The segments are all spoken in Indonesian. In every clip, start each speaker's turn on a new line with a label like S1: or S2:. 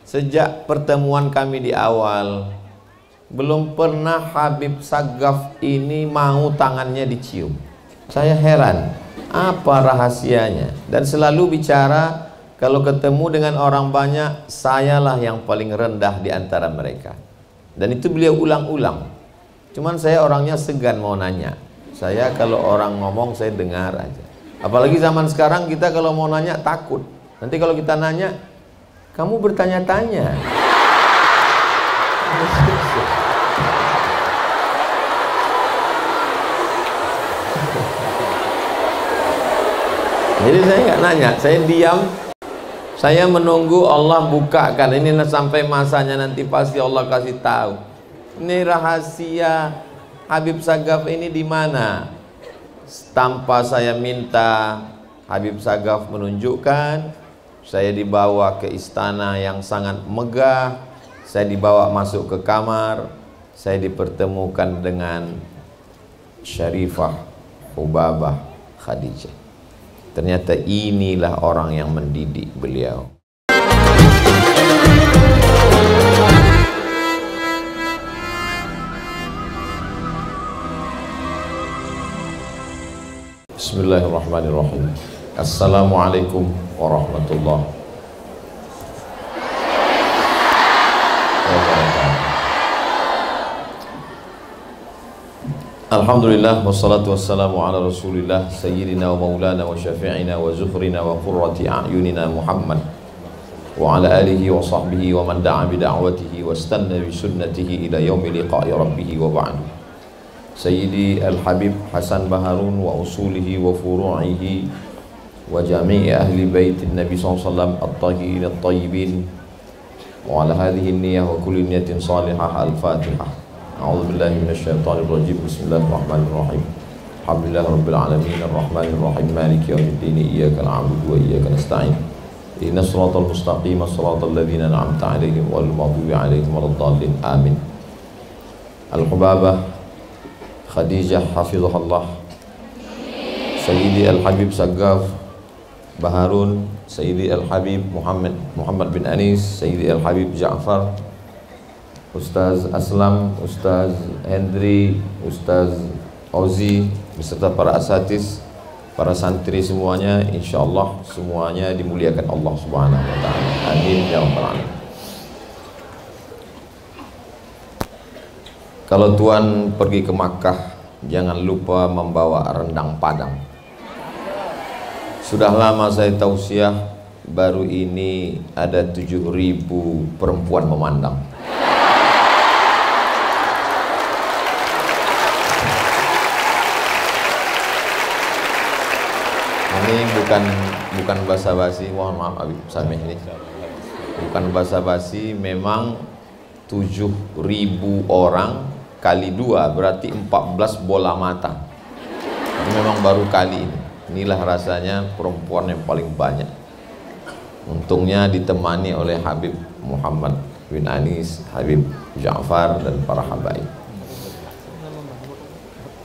S1: Sejak pertemuan kami di awal, belum pernah Habib Sagaf ini mau tangannya dicium. Saya heran, apa rahasianya? Dan selalu bicara, kalau ketemu dengan orang banyak, sayalah yang paling rendah di antara mereka. Dan itu beliau ulang-ulang. Cuman saya orangnya segan mau nanya. Saya kalau orang ngomong, saya dengar aja. Apalagi zaman sekarang kita kalau mau nanya takut. Nanti kalau kita nanya, kamu bertanya-tanya. Jadi saya nggak nanya, saya diam. Saya menunggu Allah bukakan. Ini sampai masanya nanti pasti Allah kasih tahu. Ini rahasia Habib Sagaf ini di mana? Tanpa saya minta, Habib Sagaf menunjukkan. Saya dibawa ke istana yang sangat megah. Saya dibawa masuk ke kamar. Saya dipertemukan dengan Syarifah Hubabah Khadijah. Ternyata inilah orang yang mendidik beliau. Bismillahirrahmanirrahim. Assalamualaikum warahmatullahi wabarakatuh. Alhamdulillah wassalatu wassalamu ala rasulillah sayyidina wa maulana wa syafi'ina wa zuhrina wa qurrati a'yunina Muhammad wa ala alihi wa sahbihi wa man da'a bi da'watihi wa istanna bi sunnatihi ila yaumi liqa'i rabbih wa ba'du. Sayyidi al-Habib Hasan Baharun wa usulihi wa furu'ihi wa jami'i ahli baitin Nabi SAW at-tahirin at-tayyibin wa ala hadhihi niyyah wa kulli niyatin salihah. Al-Fatihah. A'udzu billahi minasyaitonir rajim. Bismillahirrahmanirrahim. Alhamdulillahi rabbil alamin arrahmanir rahim maliki yaumiddin iyyaka na'budu wa iyyaka nasta'in. Ihdinas siratal mustaqim siratal ladzina an'amta 'alaihim ghairil maghdubi 'alaihim waladdallin. Amin. Al-Hubabah Khadijah hafizahullah, Sayyidi Al-Habib Sagaf Baharun, Sayyidi Al-Habib Muhammad bin Anis, Sayyidi Al-Habib Ja'far, Ustaz Aslam, Ustaz Hendri, Ustaz Ozi, beserta para asatiz, para santri semuanya, insyaallah semuanya dimuliakan Allah Subhanahu wa taala. Amin ya rabbal alamin. Kalau tuan pergi ke Makkah, jangan lupa membawa rendang Padang. Sudah lama saya tausiah, baru ini ada 7.000 perempuan memandang. Ini bukan basa-basi, mohon maaf Habib Samih, ini bukan basa-basi, memang 7.000 orang kali 2 berarti 14 bola mata. Ini memang baru kali ini. Inilah rasanya perempuan yang paling banyak. Untungnya ditemani oleh Habib Muhammad bin Anis, Habib Ja'far dan para habaib.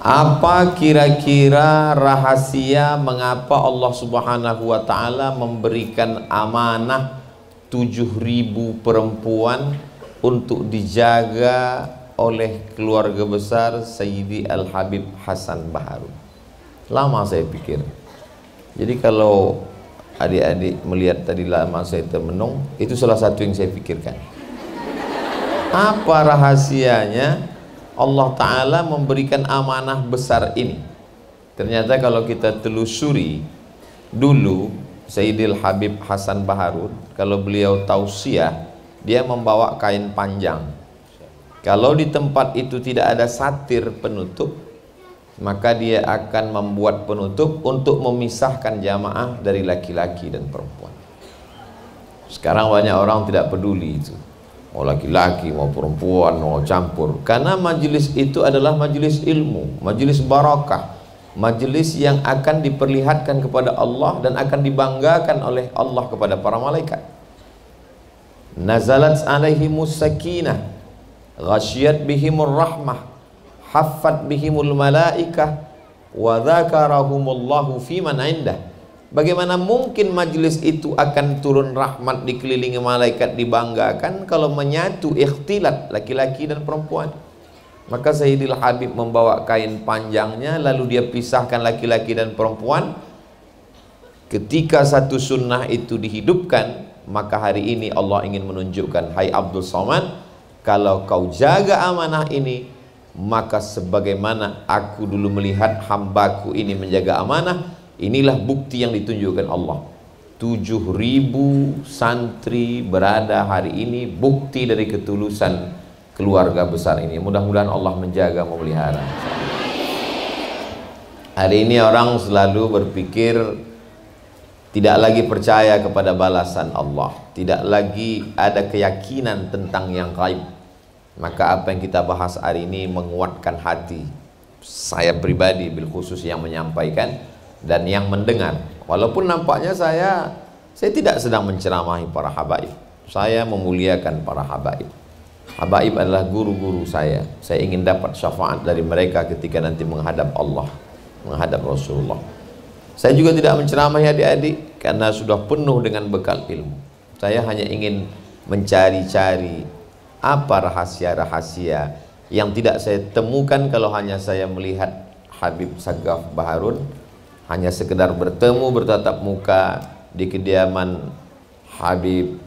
S1: Apa kira-kira rahasia mengapa Allah Subhanahu wa taala memberikan amanah 7.000 perempuan untuk dijaga oleh keluarga besar Sayyidi Al-Habib Hasan Baharun? Lama saya pikir. Jadi kalau adik-adik melihat tadi lama saya termenung, itu salah satu yang saya pikirkan. Apa rahasianya Allah Ta'ala memberikan amanah besar ini? Ternyata kalau kita telusuri dulu, Sayyidil Habib Hasan Baharun, kalau beliau tausiah, dia membawa kain panjang. Kalau di tempat itu tidak ada satir penutup, maka dia akan membuat penutup untuk memisahkan jamaah dari laki-laki dan perempuan. Sekarang banyak orang tidak peduli itu, mau laki-laki mau perempuan mau campur, karena majelis itu adalah majelis ilmu, majelis barakah, majelis yang akan diperlihatkan kepada Allah dan akan dibanggakan oleh Allah kepada para malaikat. Nazalat alaihimus sakinah, ghasyiyat bihimur rahmah, haffat bihimul malaikah, wa dzakarahumullahu fiman indah. Bagaimana mungkin majlis itu akan turun rahmat, dikelilingi malaikat, dibanggakan kalau menyatu ikhtilat laki-laki dan perempuan? Maka Sayyidil Habib membawa kain panjangnya, lalu dia pisahkan laki-laki dan perempuan. Ketika satu sunnah itu dihidupkan, maka hari ini Allah ingin menunjukkan, hai Abdul Somad, kalau kau jaga amanah ini, maka sebagaimana aku dulu melihat hambaku ini menjaga amanah, inilah bukti yang ditunjukkan Allah. 7.000 santri berada hari ini, bukti dari ketulusan keluarga besar ini. Mudah-mudahan Allah menjaga, memelihara. Hari ini orang selalu berpikir tidak lagi percaya kepada balasan Allah, tidak lagi ada keyakinan tentang yang gaib. Maka apa yang kita bahas hari ini menguatkan hati saya pribadi, bil khusus yang menyampaikan dan yang mendengar. Walaupun nampaknya saya tidak sedang menceramahi para habaib, saya memuliakan para habaib. Habaib adalah guru-guru saya. Saya ingin dapat syafaat dari mereka ketika nanti menghadap Allah, menghadap Rasulullah. Saya juga tidak menceramahi adik-adik karena sudah penuh dengan bekal ilmu. Saya hanya ingin mencari-cari apa rahasia-rahasia yang tidak saya temukan kalau hanya saya melihat Habib Sagaf Baharun, hanya sekedar bertemu bertatap muka di kediaman Habib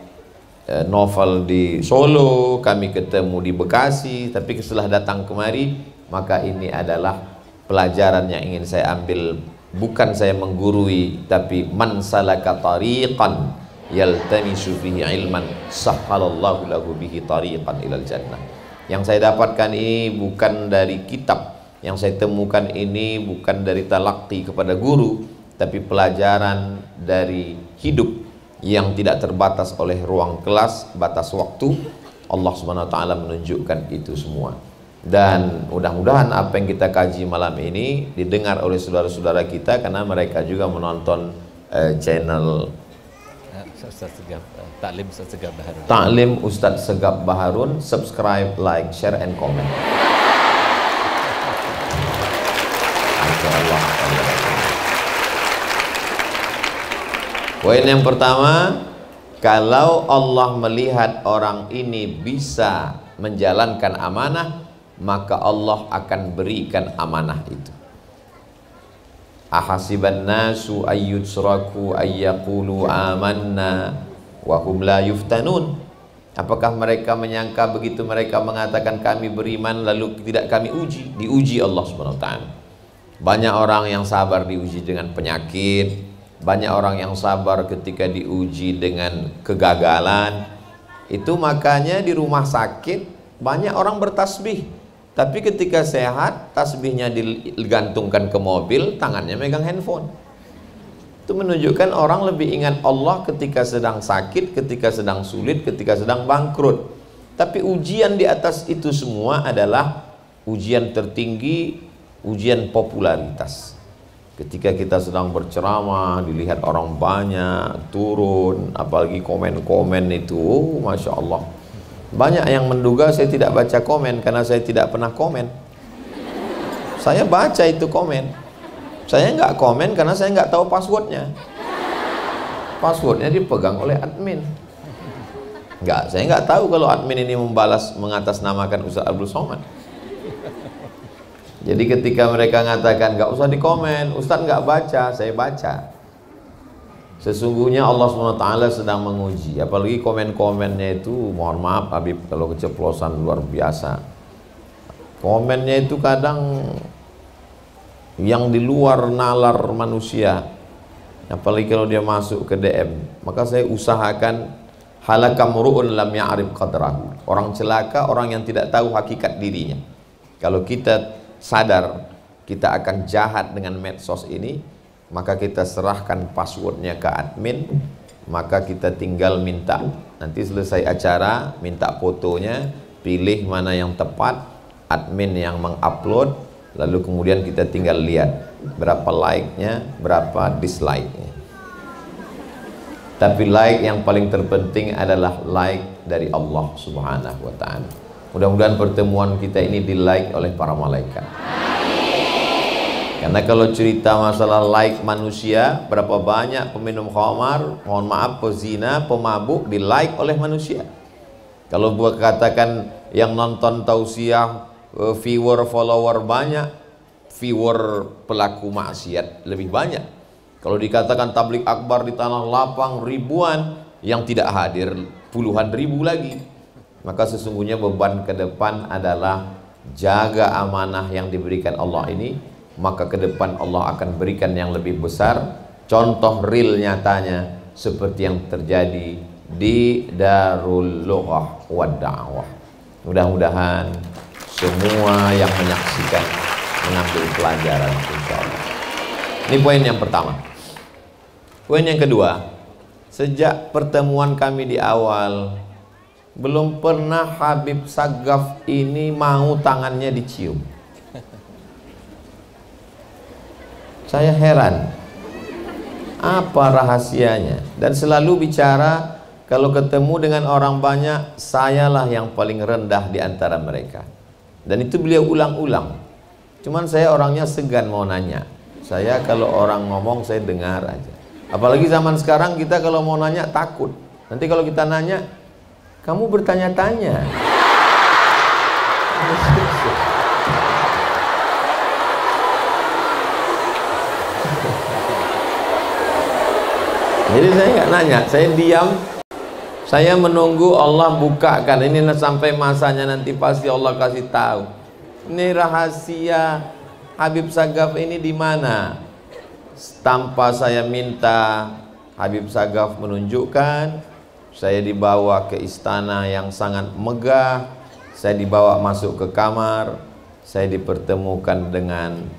S1: Novel di Solo, kami ketemu di Bekasi, tapi setelah datang kemari, maka ini adalah pelajaran yang ingin saya ambil. Bukan saya menggurui, tapi man salaka tariqan yaltamisu fihi ilman sahhalallahu lahu bihi tariqan ilal jannah. Yang saya dapatkan ini bukan dari kitab, yang saya temukan ini bukan dari talaqi kepada guru, tapi pelajaran dari hidup yang tidak terbatas oleh ruang kelas, batas waktu. Allah Subhanahu wa taala menunjukkan itu semua. Dan mudah-mudahan apa yang kita kaji malam ini didengar oleh saudara-saudara kita, karena mereka juga menonton channel Taklim Ustadz Segap Baharun. Subscribe, like, share, and comment. Poin yang pertama, kalau Allah melihat orang ini bisa menjalankan amanah, maka Allah akan berikan amanah itu. Ahasiban nasu ayyutsraku ayyaqulu amanna wa hum la yuftanun. Apakah mereka menyangka begitu mereka mengatakan kami beriman lalu tidak kami uji? Diuji Allah Subhanahu wa taala. Banyak orang yang sabar diuji dengan penyakit, banyak orang yang sabar ketika diuji dengan kegagalan. Itu makanya di rumah sakit banyak orang bertasbih. Tapi ketika sehat, tasbihnya digantungkan ke mobil, tangannya megang handphone. Itu menunjukkan orang lebih ingat Allah ketika sedang sakit, ketika sedang sulit, ketika sedang bangkrut. Tapi ujian di atas itu semua adalah ujian tertinggi, ujian popularitas. Ketika kita sedang berceramah, dilihat orang banyak, turun, apalagi komen-komen itu, Masya Allah. Banyak yang menduga saya tidak baca komen karena saya tidak pernah komen. Saya baca itu komen. Saya nggak komen karena saya nggak tahu passwordnya. Passwordnya dipegang oleh admin. Saya nggak tahu kalau admin ini membalas mengatasnamakan Ustaz Abdul Somad. Jadi ketika mereka mengatakan nggak usah dikomen, Ustaz nggak baca, saya baca. Sesungguhnya Allah SWT sedang menguji. Apalagi komen-komennya itu, mohon maaf Habib kalau keceplosan luar biasa. Komennya itu kadang yang di luar nalar manusia. Apalagi kalau dia masuk ke DM. Maka saya usahakan halakam ru'un lam ya'rif qadrahu. Orang celaka, orang yang tidak tahu hakikat dirinya. Kalau kita sadar kita akan jahat dengan medsos ini, maka kita serahkan passwordnya ke admin, maka kita tinggal minta, nanti selesai acara minta fotonya, pilih mana yang tepat, admin yang mengupload, lalu kemudian kita tinggal lihat berapa like-nya, berapa dislike-nya. Tapi like yang paling terpenting adalah like dari Allah Subhanahu wa ta'ala. Mudah-mudahan pertemuan kita ini di like oleh para malaikat. Karena kalau cerita masalah like manusia, berapa banyak peminum khamar, mohon maaf, pezina, pemabuk di like oleh manusia. Kalau buat katakan yang nonton tausiah, viewer, follower banyak, viewer pelaku maksiat lebih banyak. Kalau dikatakan tablik akbar di tanah lapang ribuan, yang tidak hadir puluhan ribu lagi. Maka sesungguhnya beban ke depan adalah jaga amanah yang diberikan Allah ini, maka ke depan Allah akan berikan yang lebih besar. Contoh real nyatanya seperti yang terjadi di Darul Lughah wa Da'wah. Mudah-mudahan semua yang menyaksikan mengambil pelajaran, insyaallah. Ini poin yang pertama. Poin yang kedua, sejak pertemuan kami di awal, belum pernah Habib Sagaf ini mau tangannya dicium. Saya heran, apa rahasianya? Dan selalu bicara, kalau ketemu dengan orang banyak, sayalah yang paling rendah di antara mereka. Dan itu beliau ulang-ulang. Cuman saya orangnya segan mau nanya. Saya kalau orang ngomong, saya dengar aja. Apalagi zaman sekarang kita kalau mau nanya takut. Nanti kalau kita nanya, kamu bertanya-tanya. Jadi saya nggak nanya, saya diam. Saya menunggu Allah bukakan. Ini sampai masanya nanti pasti Allah kasih tahu. Ini rahasia Habib Sagaf ini di mana? Tanpa saya minta, Habib Sagaf menunjukkan. Saya dibawa ke istana yang sangat megah. Saya dibawa masuk ke kamar. Saya dipertemukan dengan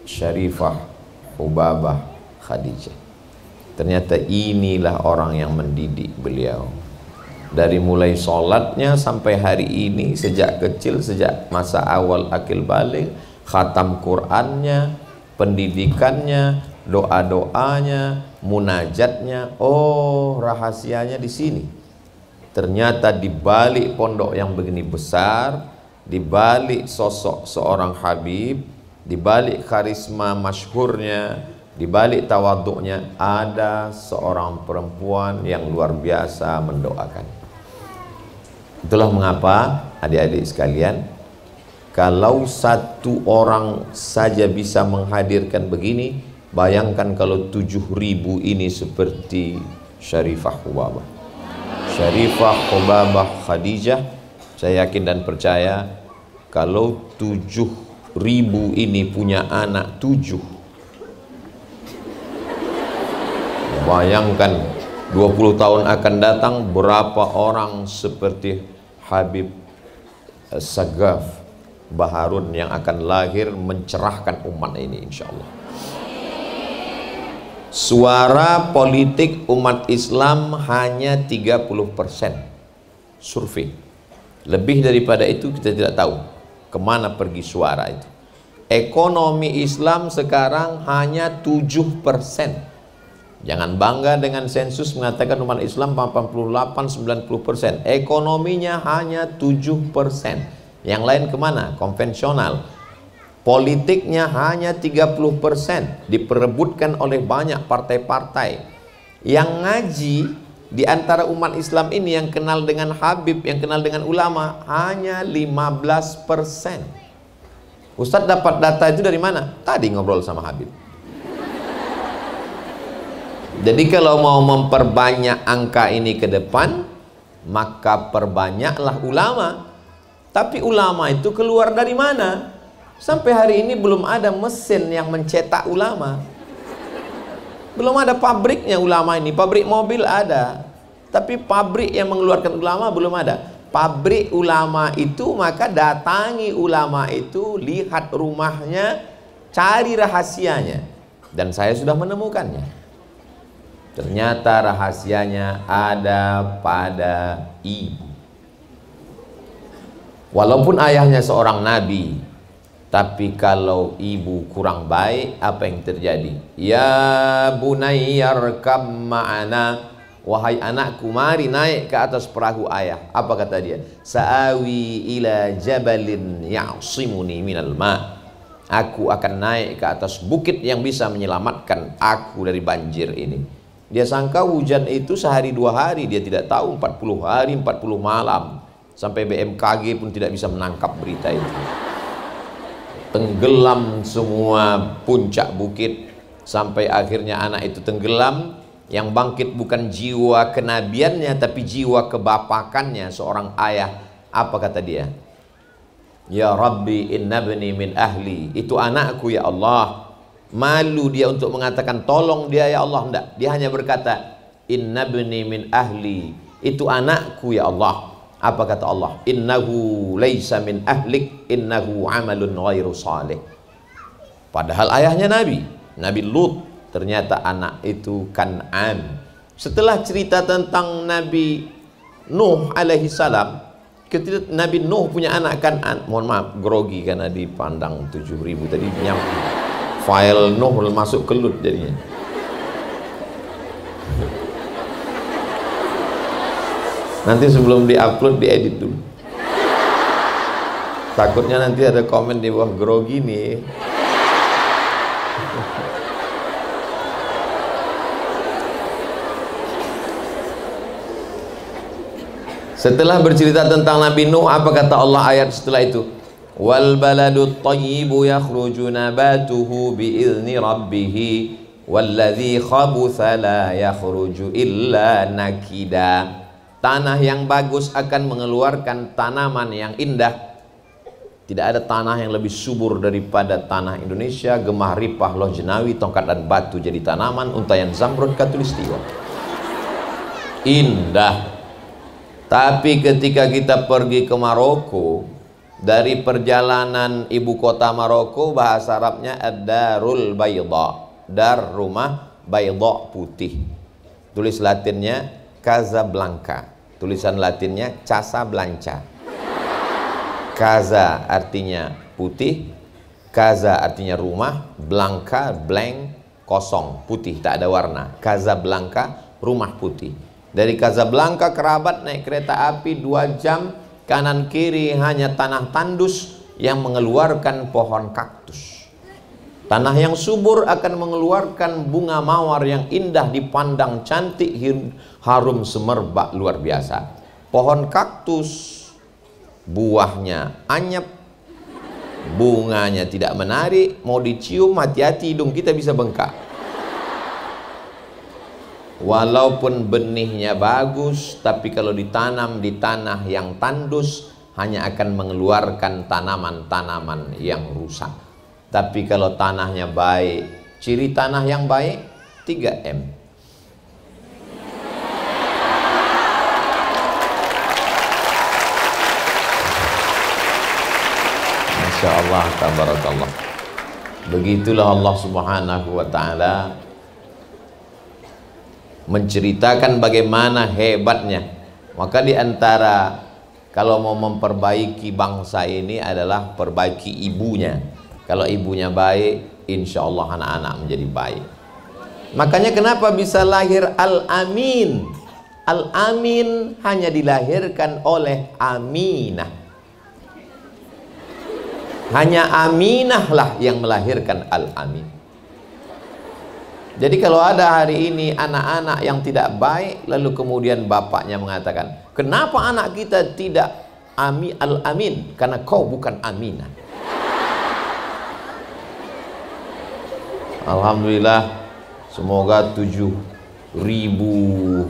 S1: Syarifah Hubabah Khadijah. Ternyata inilah orang yang mendidik beliau. Dari mulai sholatnya sampai hari ini, sejak kecil, sejak masa awal akil balik, khatam Qur'annya, pendidikannya, doa-doanya, munajatnya. Oh, rahasianya di sini. Ternyata di balik pondok yang begini besar, di balik sosok seorang Habib, di balik karisma masyhurnya, di balik tawaduknya, ada seorang perempuan yang luar biasa mendoakan. Itulah mengapa adik-adik sekalian, kalau satu orang saja bisa menghadirkan begini, bayangkan kalau 7.000 ini seperti Syarifah Hubabah. Syarifah Hubabah Khadijah, saya yakin dan percaya kalau 7.000 ini punya anak 7, bayangkan 20 tahun akan datang berapa orang seperti Habib Sagaf Baharun yang akan lahir mencerahkan umat ini, insya Allah. Suara politik umat Islam hanya 30% survei. Lebih daripada itu kita tidak tahu kemana pergi suara itu. Ekonomi Islam sekarang hanya 7%. Jangan bangga dengan sensus mengatakan umat Islam 88-90%. Ekonominya hanya 7%. Yang lain kemana? Konvensional. Politiknya hanya 30%. Diperebutkan oleh banyak partai-partai. Yang ngaji di antara umat Islam ini, yang kenal dengan Habib, yang kenal dengan ulama, hanya 15%. Ustadz dapat data itu dari mana? Tadi ngobrol sama Habib. Jadi kalau mau memperbanyak angka ini ke depan, maka perbanyaklah ulama. Tapi ulama itu keluar dari mana? Sampai hari ini belum ada mesin yang mencetak ulama. Belum ada pabriknya ulama ini. Pabrik mobil ada, tapi pabrik yang mengeluarkan ulama belum ada. Pabrik ulama itu, maka datangi ulama itu, lihat rumahnya, cari rahasianya. Dan saya sudah menemukannya. Ternyata rahasianya ada pada ibu. Walaupun ayahnya seorang nabi, tapi kalau ibu kurang baik, apa yang terjadi? Ya bunayyarkam ma'ana, wahai anakku, mari naik ke atas perahu ayah. Apa kata dia? Sa'awi ila jabalin ya'simuni minal ma'. Aku akan naik ke atas bukit yang bisa menyelamatkan aku dari banjir ini. Dia sangka hujan itu sehari 2 hari, dia tidak tahu 40 hari 40 malam. Sampai BMKG pun tidak bisa menangkap berita itu. Tenggelam semua puncak bukit, sampai akhirnya anak itu tenggelam. Yang bangkit bukan jiwa kenabiannya, tapi jiwa kebapakannya, seorang ayah. Apa kata dia? Ya Rabbi inna bni min ahli, itu anakku ya Allah. Malu dia untuk mengatakan tolong dia ya Allah, enggak. Dia hanya berkata inna bni min ahli, itu anakku ya Allah. Apa kata Allah? Innahu laisa min ahlik, innahu amalun ghairu salih. Padahal ayahnya Nabi Lut, ternyata anak itu Kan'an. Setelah cerita tentang Nabi Nuh alaihi salam, ketika Nabi Nuh punya anak Kan'an, mohon maaf grogi karena dipandang 7.000 tadi, file Nuh masuk ke Lut jadinya. Nanti sebelum diupload diedit dulu, takutnya nanti ada komen di bawah grogi nih. Setelah bercerita tentang Nabi Nuh, apa kata Allah ayat setelah itu? Wal baladut thayyibu yakhruju nabatuhu bi'izni rabbih walladzi khabutha la yakhruju illa nakida. Tanah yang bagus akan mengeluarkan tanaman yang indah. Tidak ada tanah yang lebih subur daripada tanah Indonesia. Gemah ripah, loh jenawi, tongkat dan batu jadi tanaman, untayan zamrud, katulistiwa. Indah. Tapi ketika kita pergi ke Maroko, dari perjalanan ibu kota Maroko, bahasa Arabnya ad-darul bayda, dar rumah, bayda putih. Tulis Latinnya Casablanca, tulisan Latinnya Casablanca. Casa artinya putih, Casa artinya rumah, Blanca blank, kosong, putih, tak ada warna. Casablanca, rumah putih. Dari Casablanca ke Rabat naik kereta api 2 jam, kanan kiri hanya tanah tandus yang mengeluarkan pohon kaktus. Tanah yang subur akan mengeluarkan bunga mawar yang indah dipandang cantik, harum semerbak luar biasa. Pohon kaktus buahnya anyep, bunganya tidak menarik, mau dicium hati-hati hidung kita bisa bengkak. Walaupun benihnya bagus, tapi kalau ditanam di tanah yang tandus hanya akan mengeluarkan tanaman-tanaman yang rusak. Tapi kalau tanahnya baik, ciri tanah yang baik 3M. Masya Allah, tabarakallah. Begitulah Allah subhanahu wa ta'ala menceritakan bagaimana hebatnya. Maka diantara kalau mau memperbaiki bangsa ini adalah perbaiki ibunya. Kalau ibunya baik, insya Allah anak-anak menjadi baik. Makanya kenapa bisa lahir Al-Amin? Al-Amin hanya dilahirkan oleh Aminah. Hanya Aminah lah yang melahirkan Al-Amin. Jadi kalau ada hari ini anak-anak yang tidak baik, lalu kemudian bapaknya mengatakan, kenapa anak kita tidak Al-Amin? Karena kau bukan Aminah. Alhamdulillah, semoga 7.000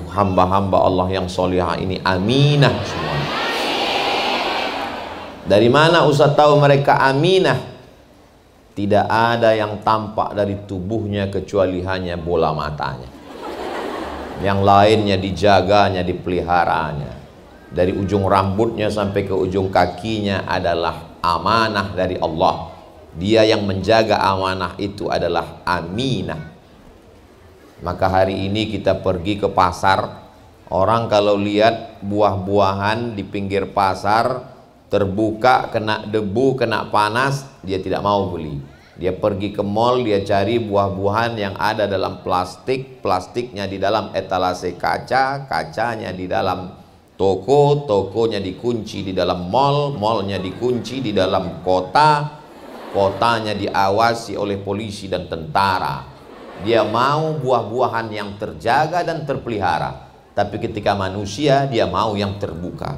S1: hamba-hamba Allah yang solihah ini Aminah semua. Dari mana Ustaz tahu mereka Aminah? Tidak ada yang tampak dari tubuhnya kecuali hanya bola matanya. Yang lainnya dijaganya, dipeliharanya. Dari ujung rambutnya sampai ke ujung kakinya adalah amanah dari Allah. Dia yang menjaga amanah itu adalah Aminah. Maka hari ini kita pergi ke pasar. Orang kalau lihat buah-buahan di pinggir pasar terbuka, kena debu, kena panas, dia tidak mau beli. Dia pergi ke mall, dia cari buah-buahan yang ada dalam plastik, plastiknya di dalam etalase kaca, kacanya di dalam toko, tokonya dikunci di dalam mall, mallnya dikunci di dalam kota, kotanya diawasi oleh polisi dan tentara. Dia mau buah-buahan yang terjaga dan terpelihara. Tapi ketika manusia, dia mau yang terbuka.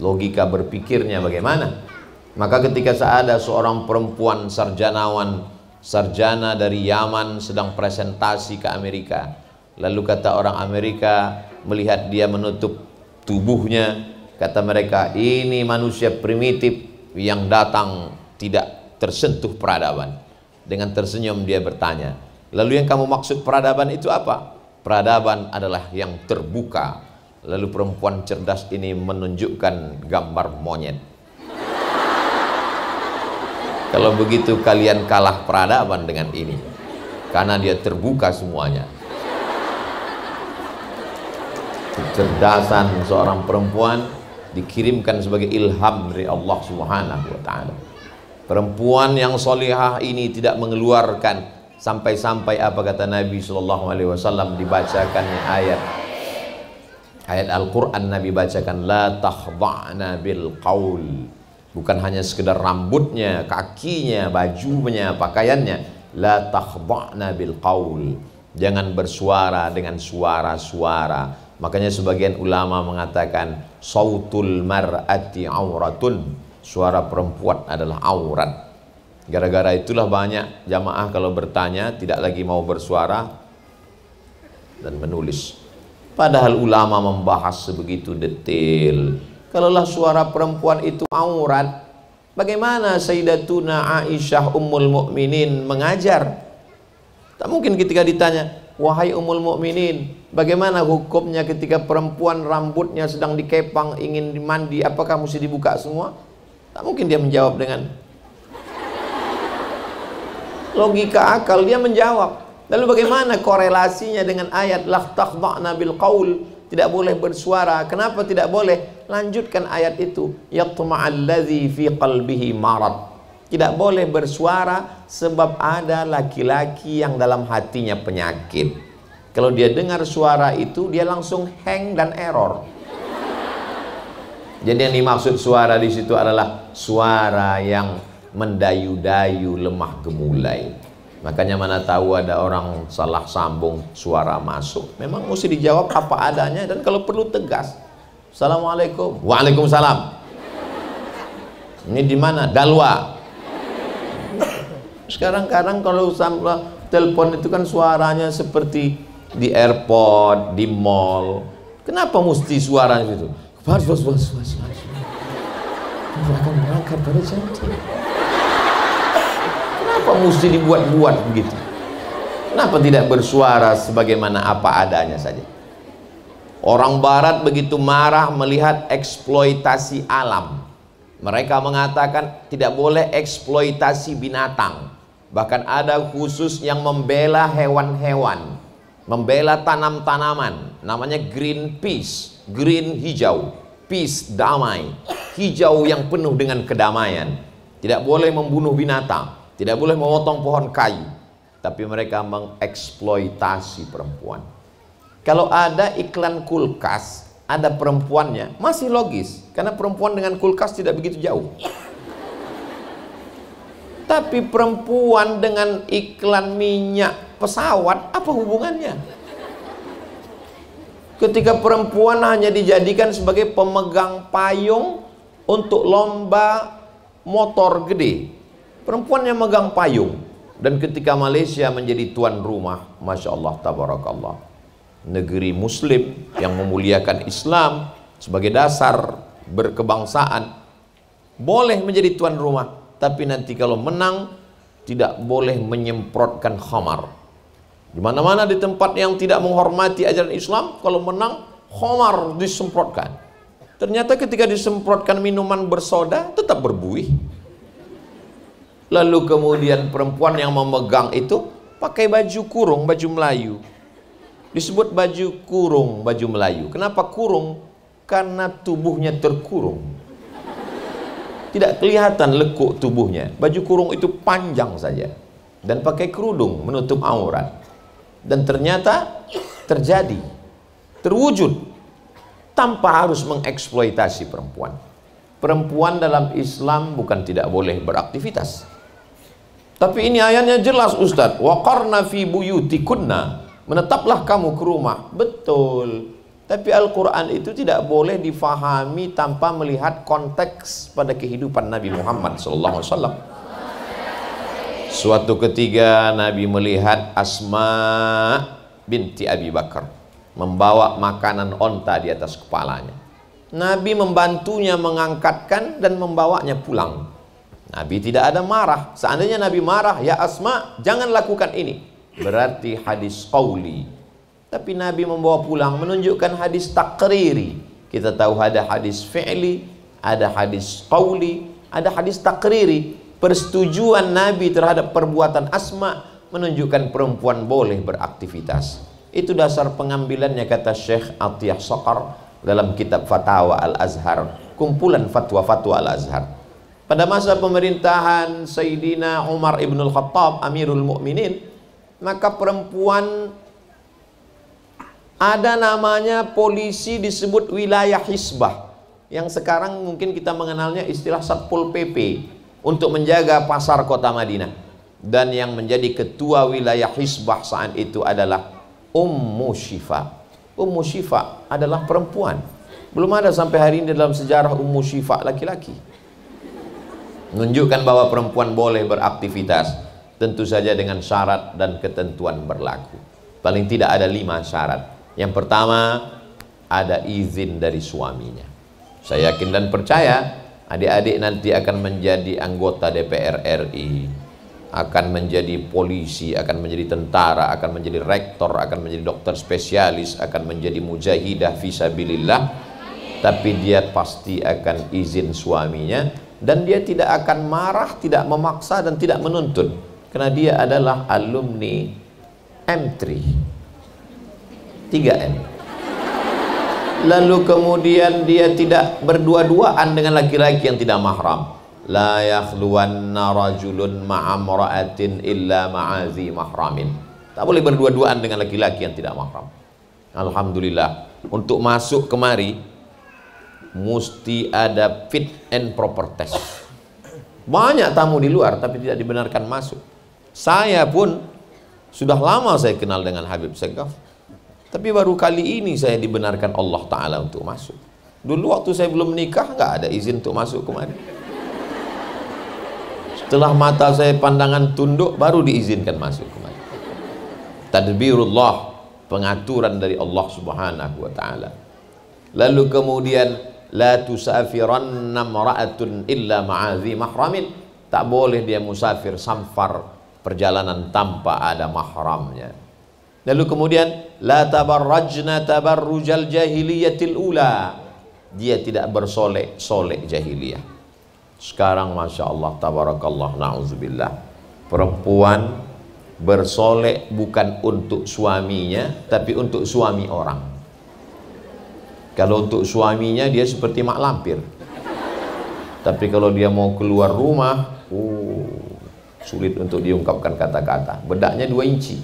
S1: Logika berpikirnya bagaimana? Maka ketika ada seorang perempuan sarjana dari Yaman sedang presentasi ke Amerika, lalu kata orang Amerika melihat dia menutup tubuhnya, kata mereka, ini manusia primitif yang datang tidak tersentuh peradaban. Dengan tersenyum dia bertanya, lalu yang kamu maksud peradaban itu apa? Peradaban adalah yang terbuka. Lalu perempuan cerdas ini menunjukkan gambar monyet. Kalau begitu kalian kalah peradaban dengan ini, karena dia terbuka semuanya. Kecerdasan seorang perempuan dikirimkan sebagai ilham dari Allah Subhanahu wa ta'ala. Perempuan yang solihah ini tidak mengeluarkan, sampai-sampai apa kata Nabi SAW, dibacakannya ayat Al-Quran. Nabi bacakan, la takhda'na bil qaul. Bukan hanya sekedar rambutnya, kakinya, bajunya, pakaiannya. La takhda'na bil qaul. Jangan bersuara dengan suara-suara. Makanya sebagian ulama mengatakan sautul mar'ati auratun. Suara perempuan adalah aurat. Gara-gara itulah banyak jamaah kalau bertanya tidak lagi mau bersuara dan menulis. Padahal ulama membahas sebegitu detail. Kalaulah suara perempuan itu aurat, bagaimana Sayyidatuna Aisyah Ummul Mukminin mengajar? Tak mungkin ketika ditanya, wahai Ummul Mukminin, bagaimana hukumnya ketika perempuan rambutnya sedang dikepang ingin mandi, apakah mesti dibuka semua? Tak mungkin dia menjawab dengan logika akal. Dia menjawab. Lalu bagaimana korelasinya dengan ayat la takhda'na bil qaul, tidak boleh bersuara? Kenapa tidak boleh? Lanjutkan ayat itu, yatma'alladzi fi qalbihi marad. Tidak boleh bersuara sebab ada laki-laki yang dalam hatinya penyakit. Kalau dia dengar suara itu, dia langsung hang dan error. Jadi yang dimaksud suara di situ adalah suara yang mendayu-dayu, lemah gemulai. Makanya mana tahu ada orang salah sambung, suara masuk, memang mesti dijawab apa adanya, dan kalau perlu tegas. Assalamualaikum. Waalaikumsalam. Ini di mana? Dalwa. Sekarang-kadang kalau telepon itu kan suaranya seperti di airport, di mall. Kenapa mesti suara itu? Akan berangkat pada janji. Kenapa mesti dibuat-buat begitu? Kenapa tidak bersuara sebagaimana apa adanya saja? Orang barat begitu marah melihat eksploitasi alam. Mereka mengatakan tidak boleh eksploitasi binatang. Bahkan ada khusus yang membela hewan-hewan, membela tanam-tanaman. Namanya green peace, green hijau, peace damai, hijau yang penuh dengan kedamaian. Tidak boleh membunuh binatang, tidak boleh memotong pohon kayu. Tapi mereka mengeksploitasi perempuan. Kalau ada iklan kulkas, ada perempuannya, masih logis, karena perempuan dengan kulkas tidak begitu jauh. Tapi perempuan dengan iklan minyak pesawat, apa hubungannya? Ketika perempuan hanya dijadikan sebagai pemegang payung untuk lomba motor gede, perempuan yang megang payung. Dan ketika Malaysia menjadi tuan rumah, Masya Allah, tabarakallah, negeri muslim yang memuliakan Islam sebagai dasar berkebangsaan, boleh menjadi tuan rumah. Tapi nanti kalau menang tidak boleh menyemprotkan khamar. Di mana-mana di tempat yang tidak menghormati ajaran Islam, kalau menang khamar disemprotkan. Ternyata ketika disemprotkan minuman bersoda tetap berbuih. Lalu kemudian perempuan yang memegang itu pakai baju kurung, baju Melayu. Disebut baju kurung, baju Melayu. Kenapa kurung? Karena tubuhnya terkurung. Tidak kelihatan lekuk tubuhnya. Baju kurung itu panjang saja. Dan pakai kerudung menutup aurat. Dan ternyata terjadi, terwujud, tanpa harus mengeksploitasi perempuan. Perempuan dalam Islam bukan tidak boleh beraktivitas, tapi ini ayatnya jelas Ustadz, waqarna fi buyutikunna, menetaplah kamu ke rumah. Betul, tapi Al-Quran itu tidak boleh difahami tanpa melihat konteks pada kehidupan Nabi Muhammad SAW. Suatu ketika Nabi melihat Asma binti Abi Bakar membawa makanan onta di atas kepalanya. Nabi membantunya mengangkatkan dan membawanya pulang. Nabi tidak ada marah. Seandainya Nabi marah, ya Asma, jangan lakukan ini, berarti hadis qauli. Tapi Nabi membawa pulang menunjukkan hadis takriri. Kita tahu ada hadis fi'li, ada hadis qauli, ada hadis takriri. Persetujuan Nabi terhadap perbuatan Asma menunjukkan perempuan boleh beraktivitas. Itu dasar pengambilannya, kata Syekh Atiyah Saqar dalam kitab Fatawa Al-Azhar, kumpulan fatwa-fatwa Al-Azhar. Pada masa pemerintahan Sayyidina Umar ibn al-Khattab, Amirul Mukminin, maka perempuan ada namanya polisi disebut wilayah Hisbah, yang sekarang mungkin kita mengenalnya istilah Satpol PP, untuk menjaga pasar kota Madinah. Dan yang menjadi ketua wilayah Hisbah saat itu adalah Ummu Syifa. Ummu Syifa adalah perempuan. Belum ada sampai hari ini dalam sejarah Ummu Syifa laki-laki. Menunjukkan bahwa perempuan boleh beraktivitas, tentu saja dengan syarat dan ketentuan berlaku. Paling tidak ada 5 syarat. Yang pertama, ada izin dari suaminya. Saya yakin dan percaya adik-adik nanti akan menjadi anggota DPR RI, akan menjadi polisi, akan menjadi tentara, akan menjadi rektor, akan menjadi dokter spesialis, akan menjadi mujahidah fisabilillah. Tapi dia pasti akan izin suaminya, dan dia tidak akan marah, tidak memaksa, dan tidak menuntut, karena dia adalah alumni M3 3M. Lalu kemudian dia tidak berdua-duaan dengan laki-laki yang tidak mahram. La yakhluwanna rajulun ma'amra'atin illa ma'azi mahramin. Tak boleh berdua-duaan dengan laki-laki yang tidak mahram. Alhamdulillah, untuk masuk kemari mesti ada fit and proper test. Banyak tamu di luar tapi tidak dibenarkan masuk. Saya pun sudah lama saya kenal dengan Habib Segaf, tapi baru kali ini saya dibenarkan Allah Ta'ala untuk masuk. Dulu waktu saya belum menikah nggak ada izin untuk masuk kemari. Setelah mata saya pandangan tunduk, baru diizinkan masuk kemari. Tadbirullah, pengaturan dari Allah Subhanahu wa Ta'ala. Lalu kemudian la tusafiranna mar'atun illa ma'azi mahramin. Tak boleh dia musafir, samfar, perjalanan tanpa ada mahramnya. Lalu kemudian la tabarrajna tabarrujal jahiliyatil ula. Dia tidak bersolek-solek jahiliyah. Sekarang Masya Allah, tabarakallah, na'udzubillah, perempuan bersolek bukan untuk suaminya, tapi untuk suami orang. Kalau untuk suaminya dia seperti mak lampir, tapi kalau dia mau keluar rumah, sulit untuk diungkapkan kata-kata. Bedaknya 2 inci.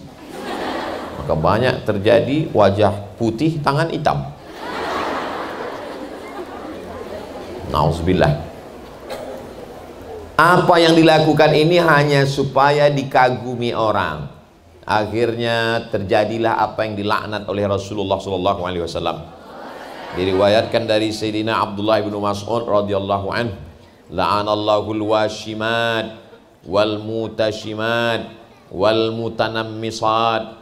S1: Maka banyak terjadi wajah putih, tangan hitam. Na'udzubillah. Apa yang dilakukan ini hanya supaya dikagumi orang. Akhirnya terjadilah apa yang dilaknat oleh Rasulullah SAW. Diriwayatkan dari Sayyidina Abdullah bin Mas'ud radhiyallahu anhu, la'anallahul washimat wal mutashimat wal mutanammisat.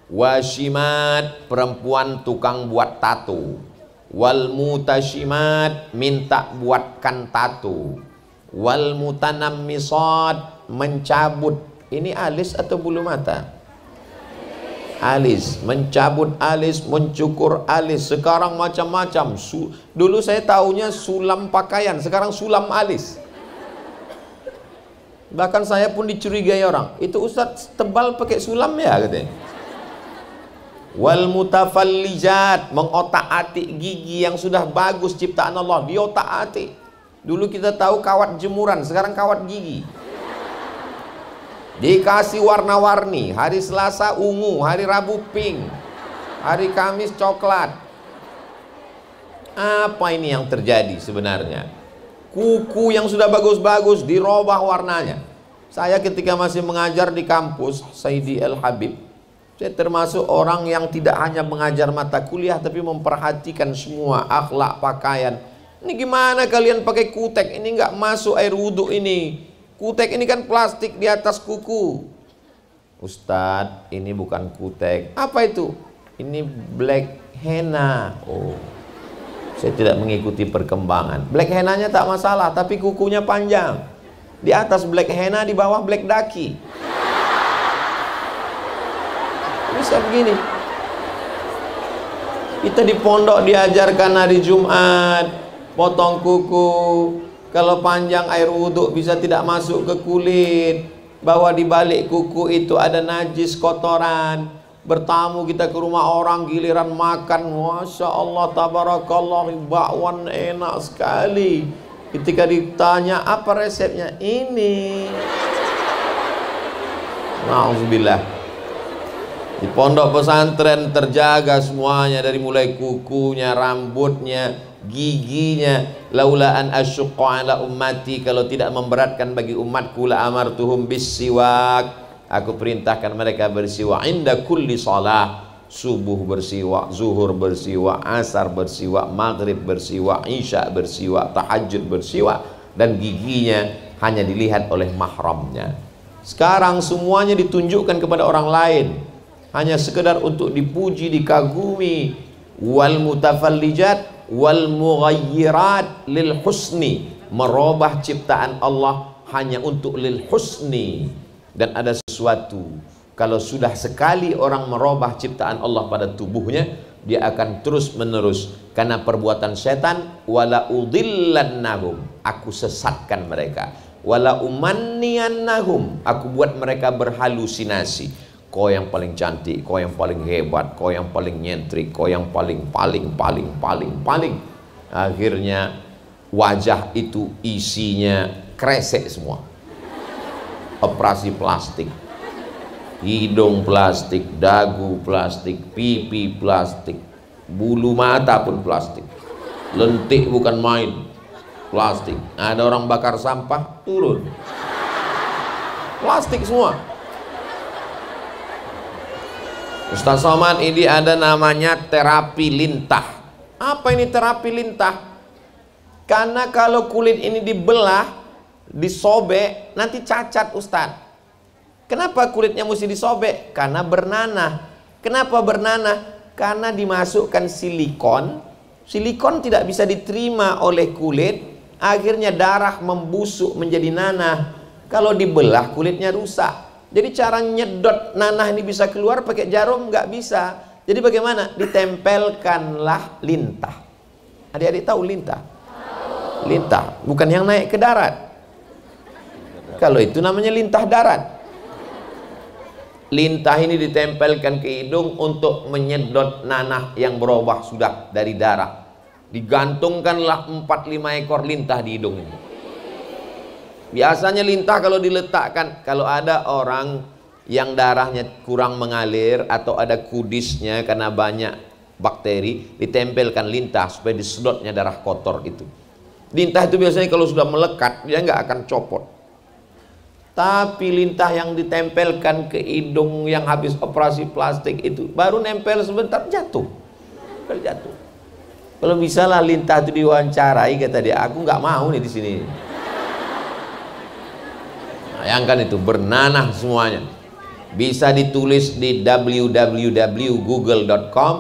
S1: Washimat, perempuan tukang buat tato. Wal mutashimat, minta buatkan tato. Wal mutanammisat, mencabut. Ini alis atau bulu mata? Alis, mencabut alis, mencukur alis. Sekarang macam-macam. Dulu saya taunya sulam pakaian, sekarang sulam alis. Bahkan saya pun dicurigai orang, itu Ustadz tebal pakai sulam ya katanya. Wal mutafallijat, mengotak-atik gigi yang sudah bagus ciptaan Allah, diotak-atik. Dulu kita tahu kawat jemuran, sekarang kawat gigi. Dikasih warna-warni, hari Selasa ungu, hari Rabu pink, hari Kamis coklat. Apa ini yang terjadi sebenarnya? Kuku yang sudah bagus-bagus dirubah warnanya. Saya ketika masih mengajar di kampus Saidi El Habib, saya termasuk orang yang tidak hanya mengajar mata kuliah tapi memperhatikan semua akhlak pakaian. Ini gimana kalian pakai kutek? Ini nggak masuk air wudhu ini. Kutek ini kan plastik di atas kuku. Ustadz, ini bukan kutek. Apa itu? Ini black henna. Oh, saya tidak mengikuti perkembangan. Black hennanya tak masalah, tapi kukunya panjang. Di atas black henna, di bawah black daki. Bisa begini. Kita di pondok diajarkan hari Jumat potong kuku. Kalau panjang air wudhu bisa tidak masuk ke kulit. Bahwa di balik kuku itu ada najis kotoran. Bertamu kita ke rumah orang, giliran makan, Masya Allah, tabarakallah, bakwan enak sekali. Ketika ditanya apa resepnya, ini. Na'udzubillah. Di pondok pesantren terjaga semuanya, dari mulai kukunya, rambutnya, giginya. Laula an asyqa ala ummati, kalau tidak memberatkan bagi umatku, la amartuhum bis-siwak, aku perintahkan mereka bersiwak inda kulli salah. Subuh bersiwak, zuhur bersiwak, asar bersiwak, maghrib bersiwak, isya bersiwak, tahajud bersiwak. Dan giginya hanya dilihat oleh mahramnya. Sekarang semuanya ditunjukkan kepada orang lain, hanya sekedar untuk dipuji, dikagumi. Wal mutafallijat wal mughayyirat lil husni, merubah ciptaan Allah hanya untuk lil husni. Dan ada sesuatu, kalau sudah sekali orang merubah ciptaan Allah pada tubuhnya, dia akan terus menerus. Karena perbuatan setan, wala udillannahum, aku sesatkan mereka, wala umanniyannahum, aku buat mereka berhalusinasi. Kau yang paling cantik, kau yang paling hebat, kau yang paling nyentrik, kau yang paling. Akhirnya wajah itu isinya kresek semua. Operasi plastik, hidung plastik, dagu plastik, pipi plastik, bulu mata pun plastik, lentik bukan main, plastik. Ada orang bakar sampah, turun plastik semua. Ustaz Somad, ini ada namanya terapi lintah. Apa ini terapi lintah? Karena kalau kulit ini dibelah, disobek, nanti cacat Ustaz. Kenapa kulitnya mesti disobek? Karena bernanah. Kenapa bernanah? Karena dimasukkan silikon. Silikon tidak bisa diterima oleh kulit, akhirnya darah membusuk menjadi nanah. Kalau dibelah kulitnya rusak. Jadi cara nyedot nanah ini bisa keluar pakai jarum nggak bisa. Jadi bagaimana? Ditempelkanlah lintah. Adik-adik tahu lintah? Lintah, bukan yang naik ke darat. Kalau itu namanya lintah darat. Lintah ini ditempelkan ke hidung untuk menyedot nanah yang berubah sudah dari darah. Digantungkanlah 4-5 ekor lintah di hidung ini. Biasanya lintah kalau diletakkan, kalau ada orang yang darahnya kurang mengalir atau ada kudisnya karena banyak bakteri, ditempelkan lintah supaya disedotnya darah kotor itu. Lintah itu biasanya kalau sudah melekat, dia nggak akan copot. Tapi lintah yang ditempelkan ke hidung yang habis operasi plastik itu, baru nempel sebentar jatuh. Jatuh. Kalau bisa lah lintah itu diwawancarai, kata dia, aku nggak mau nih di sini. Bayangkan itu, bernanah semuanya. Bisa ditulis di www.google.com,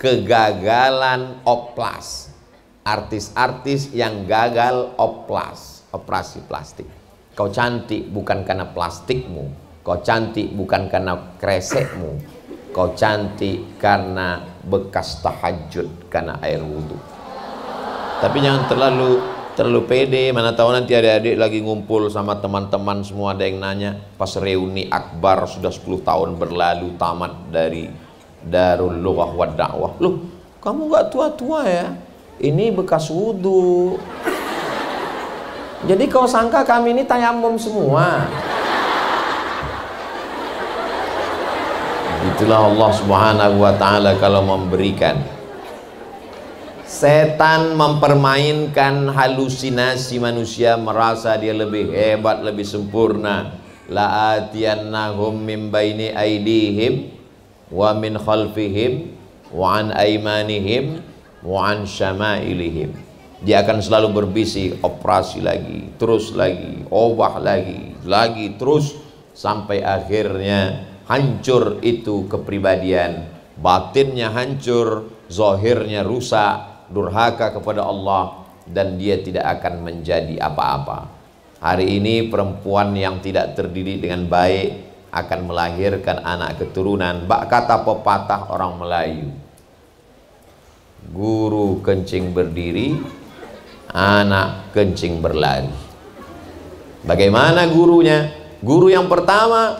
S1: kegagalan oplas. Artis-artis yang gagal oplas, operasi plastik. Kau cantik bukan karena plastikmu, kau cantik bukan karena kresekmu, kau cantik karena bekas tahajud, karena air wudhu. Tapi jangan terlalu pede, mana tahu nanti adik-adik lagi ngumpul sama teman-teman semua, ada yang nanya pas reuni akbar sudah 10 tahun berlalu tamat dari Darul Lughah wa Da'wah, loh kamu gak tua-tua ya? Ini bekas wudhu. Jadi kau sangka kami ini tayamum semua? Itulah Allah Subhanahu wa ta'ala kalau memberikan. Setan mempermainkan halusinasi manusia, merasa dia lebih hebat, lebih sempurna. La'atiyannahum min baini aidihim wa min khalfihim wa an aimanihim wa an syama'ilihim. Dia akan selalu berbisik, operasi lagi, terus lagi, obah lagi, terus sampai akhirnya hancur itu kepribadian, batinnya hancur, zahirnya rusak, durhaka kepada Allah, dan dia tidak akan menjadi apa-apa. Hari ini perempuan yang tidak terdidik dengan baik akan melahirkan anak keturunan. Bak kata pepatah orang Melayu, guru kencing berdiri, anak kencing berlari. Bagaimana gurunya? Guru yang pertama,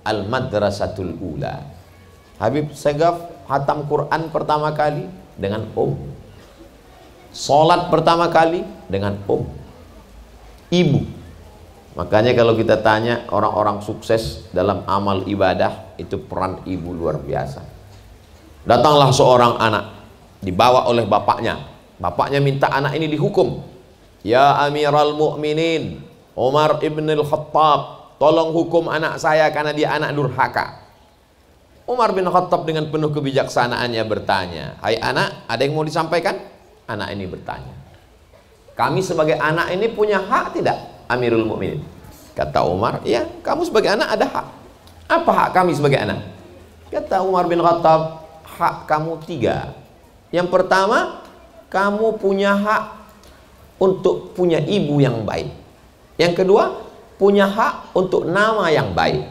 S1: al-madrasatul ula. Habib Segaf hatam Quran pertama kali dengan Salat pertama kali dengan ibu. Makanya kalau kita tanya orang-orang sukses dalam amal ibadah, itu peran ibu luar biasa. Datanglah seorang anak, dibawa oleh bapaknya. Bapaknya minta anak ini dihukum. Ya Amiral Mukminin Umar ibn al-Khattab, tolong hukum anak saya karena dia anak durhaka. Umar bin Khattab dengan penuh kebijaksanaannya bertanya, hai anak, ada yang mau disampaikan? Anak ini bertanya, kami sebagai anak ini punya hak tidak, Amirul Mukminin? Kata Umar, iya, kamu sebagai anak ada hak. Apa hak kami sebagai anak? Kata Umar bin Khattab, hak kamu 3. Yang pertama, kamu punya hak untuk punya ibu yang baik. Yang kedua, punya hak untuk nama yang baik.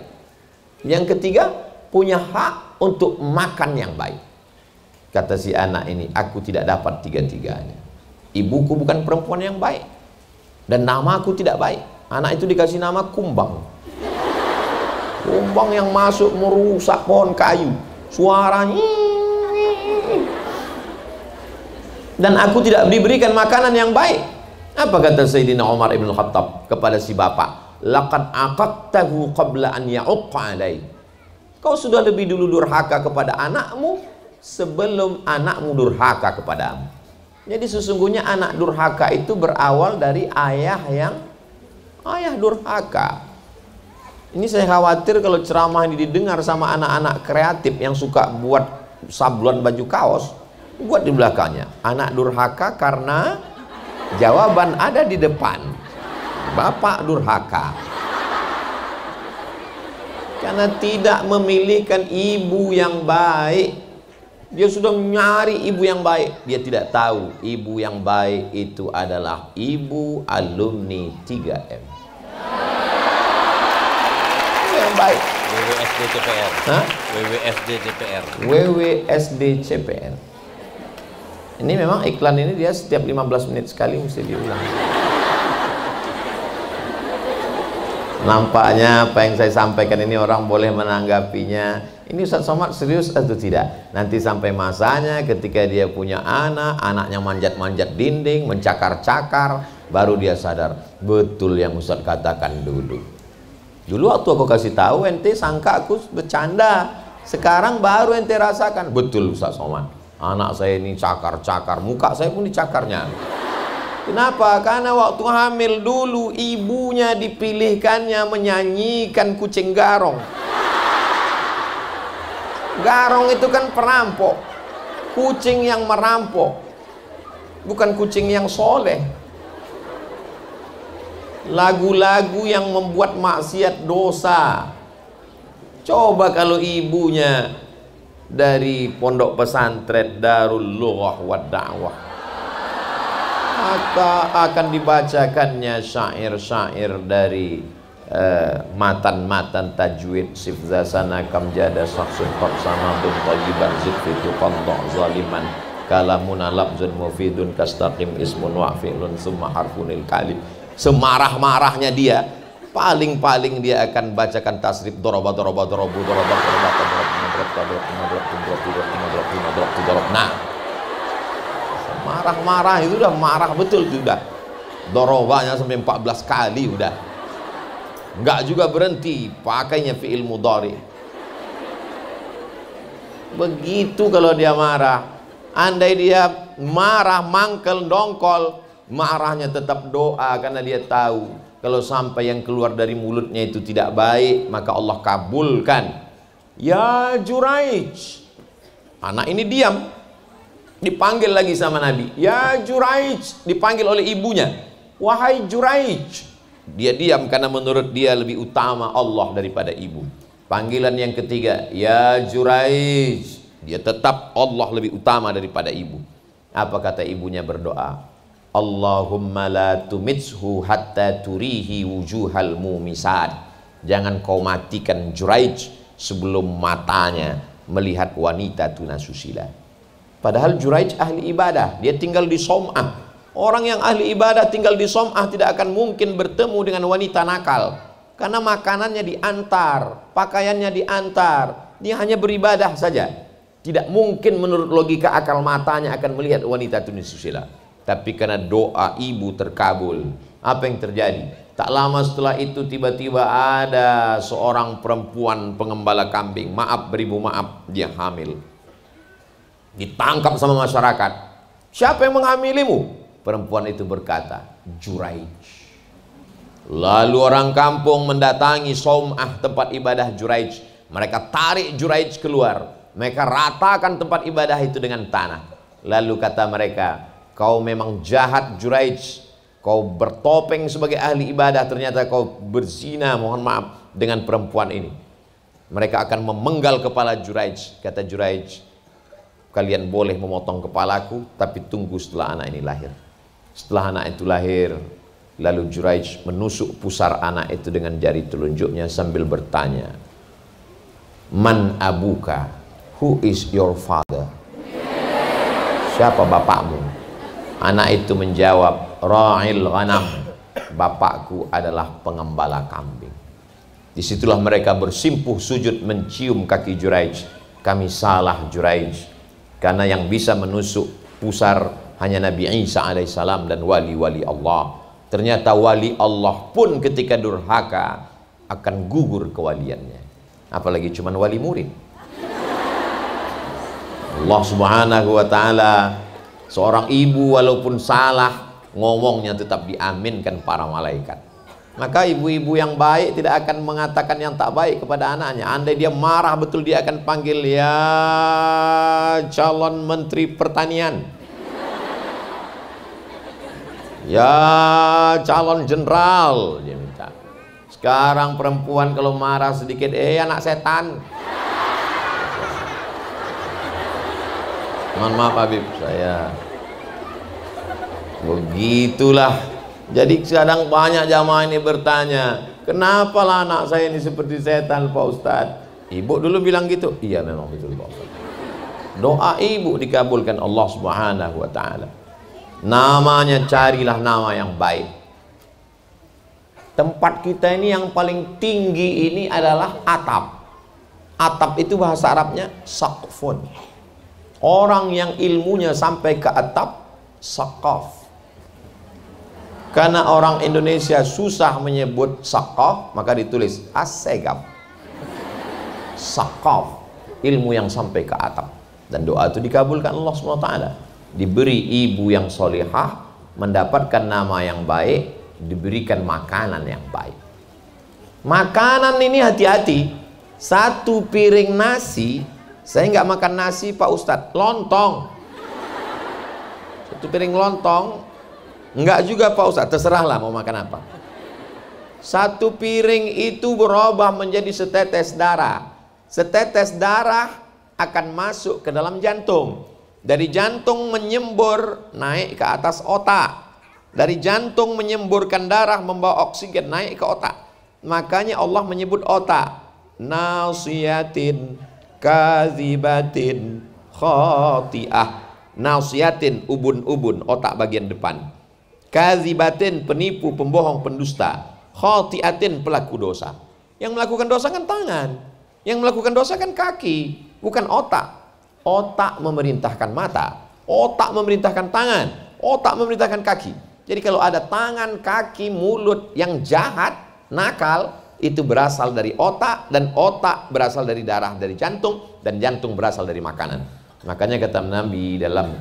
S1: Yang ketiga, punya hak untuk makan yang baik. Kata si anak ini, aku tidak dapat 3-tiganya. Ibuku bukan perempuan yang baik, dan namaku tidak baik. Anak itu dikasih nama Kumbang. Kumbang yang masuk merusak pohon kayu, suaranya. Dan aku tidak diberikan makanan yang baik. Apa kata Sayyidina Umar ibn Khattab kepada si bapak? Laqad aqaqtahu qabla an ya'uqqa alaih. Kau sudah lebih dulu durhaka kepada anakmu sebelum anakmu durhaka kepadamu. Jadi sesungguhnya anak durhaka itu berawal dari ayah durhaka. Ini saya khawatir kalau ceramah ini didengar sama anak-anak kreatif yang suka buat sablon baju kaos, buat di belakangnya anak durhaka karena jawaban ada di depan, bapak durhaka karena tidak memilihkan ibu yang baik. Dia sudah mencari ibu yang baik, dia tidak tahu ibu yang baik itu adalah ibu alumni 3M. Yang baik. WWSD CPR. Hah? WWSD CPR. WWSD CPR. Ini memang iklan ini dia setiap 15 menit sekali mesti diulang. Nampaknya apa yang saya sampaikan ini orang boleh menanggapinya, ini Ustaz Somad serius atau tidak. Nanti sampai masanya ketika dia punya anak, anaknya manjat-manjat dinding, mencakar-cakar, baru dia sadar, betul yang Ustaz katakan dulu. Dulu waktu aku kasih tahu, ente sangka aku bercanda. Sekarang baru ente rasakan, betul Ustaz Somad. Anak saya ini cakar-cakar, muka saya pun dicakarnya. Kenapa? Karena waktu hamil dulu ibunya dipilihkannya menyanyikan kucing garong. Garong itu kan perampok, kucing yang merampok, bukan kucing yang soleh. Lagu-lagu yang membuat maksiat dosa. Coba kalau ibunya dari pondok pesantren Darul Lughah wa Da'wah, maka akan dibacakannya syair-syair dari matan-matan tajwid, sifza sana kam jada saksun qabsana bin tayyiban zidfitu qadda zaliman kalamuna labzun mufidun kastaqim ismun wa'filun summa harfunil kalim. Semarah-marahnya dia, paling-paling dia akan bacakan tasrif doroba. Nah, marah-marah itu udah marah betul itu udah. Dorobanya sampai 14 kali udah. Enggak juga berhenti, pakainya fi'il mudhari. Begitu kalau dia marah. Andai dia marah, mangkel, dongkol, marahnya tetap doa, karena dia tahu kalau sampai yang keluar dari mulutnya itu tidak baik, maka Allah kabulkan. Ya Juraij, anak ini diam, dipanggil lagi sama Nabi. Ya Juraij, dipanggil oleh ibunya. Wahai Juraij. Dia diam karena menurut dia lebih utama Allah daripada ibu. Panggilan yang ketiga, ya Juraij. Dia tetap Allah lebih utama daripada ibu. Apa kata ibunya berdoa? Allahumma la tumitshu hatta turihi wujuhal mumisad. Jangan kau matikan Juraij sebelum matanya melihat wanita tunasusila. Padahal Juraij ahli ibadah, dia tinggal di Som'ah. Orang yang ahli ibadah tinggal di Som'ah tidak akan mungkin bertemu dengan wanita nakal, karena makanannya diantar, pakaiannya diantar, dia hanya beribadah saja. Tidak mungkin menurut logika akal matanya akan melihat wanita tunasusila. Tapi karena doa ibu terkabul, apa yang terjadi? Tak lama setelah itu tiba-tiba ada seorang perempuan pengembala kambing, maaf beribu maaf, dia hamil. Ditangkap sama masyarakat. Siapa yang menghamilimu? Perempuan itu berkata, Juraij. Lalu orang kampung mendatangi Som'ah, tempat ibadah Juraij. Mereka tarik Juraij keluar. Mereka ratakan tempat ibadah itu dengan tanah. Lalu kata mereka, kau memang jahat Juraij. Kau bertopeng sebagai ahli ibadah, ternyata kau berzina, mohon maaf, dengan perempuan ini. Mereka akan memenggal kepala Juraij. Kata Juraij, kalian boleh memotong kepalaku, tapi tunggu setelah anak ini lahir. Setelah anak itu lahir, lalu Juraij menusuk pusar anak itu dengan jari telunjuknya sambil bertanya, Man abuka? Who is your father? Siapa bapakmu? Anak itu menjawab, Ra'il ghanam. Bapakku adalah pengembala kambing. Disitulah mereka bersimpuh sujud mencium kaki Juraij. Kami salah Juraij, karena yang bisa menusuk pusar hanya Nabi Isa alaihissalam dan wali-wali Allah. Ternyata wali Allah pun ketika durhaka akan gugur kewaliannya, apalagi cuman wali murid. Allah subhanahu wa ta'ala, seorang ibu walaupun salah, ngomongnya tetap diaminkan para malaikat. Maka ibu-ibu yang baik tidak akan mengatakan yang tak baik kepada anaknya. Andai dia marah betul, dia akan panggil, ya calon menteri pertanian, ya calon jenderal, dia minta. Sekarang perempuan kalau marah sedikit, anak setan. Mohon maaf Habib, saya begitulah. Jadi kadang banyak jamaah ini bertanya, kenapa lah anak saya ini seperti setan Pak Ustadz? Ibu dulu bilang gitu. Iya memang betul Pak Ustadz. Doa ibu dikabulkan Allah subhanahu wa ta'ala. Namanya carilah nama yang baik. Tempat kita ini yang paling tinggi ini adalah atap. Atap itu bahasa Arabnya saqfun. Orang yang ilmunya sampai ke atap, saqaf. Karena orang Indonesia susah menyebut saqaf, maka ditulis as-segaf. Saqaf, ilmu yang sampai ke atap. Dan doa itu dikabulkan Allah SWT. Diberi ibu yang solihah, mendapatkan nama yang baik, diberikan makanan yang baik. Makanan ini hati-hati. Satu piring nasi, saya nggak makan nasi Pak Ustadz, lontong. Satu piring lontong, enggak juga Pak Ustadz, terserahlah mau makan apa. Satu piring itu berubah menjadi setetes darah. Setetes darah akan masuk ke dalam jantung. Dari jantung menyembur naik ke atas otak. Dari jantung menyemburkan darah membawa oksigen naik ke otak. Makanya Allah menyebut otak, nasiyatin kazibatin khati'ah. Nasiyatin, ubun-ubun, otak bagian depan. Kazibatin, penipu, pembohong, pendusta. Khati'atin, pelaku dosa. Yang melakukan dosa kan tangan, yang melakukan dosa kan kaki, bukan otak. Otak memerintahkan mata, otak memerintahkan tangan, otak memerintahkan kaki. Jadi kalau ada tangan, kaki, mulut yang jahat, nakal, itu berasal dari otak, dan otak berasal dari darah dari jantung, dan jantung berasal dari makanan. Makanya kata Nabi dalam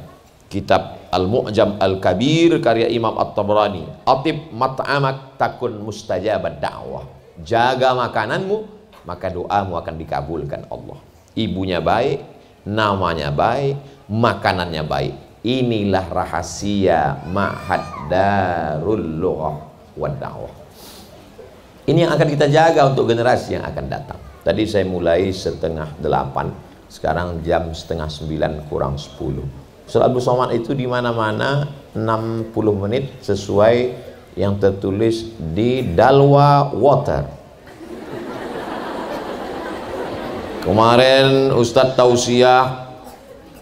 S1: kitab Al-Mu'jam Al-Kabir karya Imam At-Tabrani, atib mat'amak takun mustajabat da'wah. Jaga makananmu, maka doamu akan dikabulkan Allah. Ibunya baik, namanya baik, makanannya baik. Inilah rahasia Ma'had Darul Lughah wad Da'wah. Ini yang akan kita jaga untuk generasi yang akan datang. Tadi saya mulai 7:30, sekarang jam 8:30 kurang 10. Ustaz Abdul Somad itu di mana-mana 60 menit sesuai yang tertulis di Dalwa Water. Kemarin Ustadz tausiah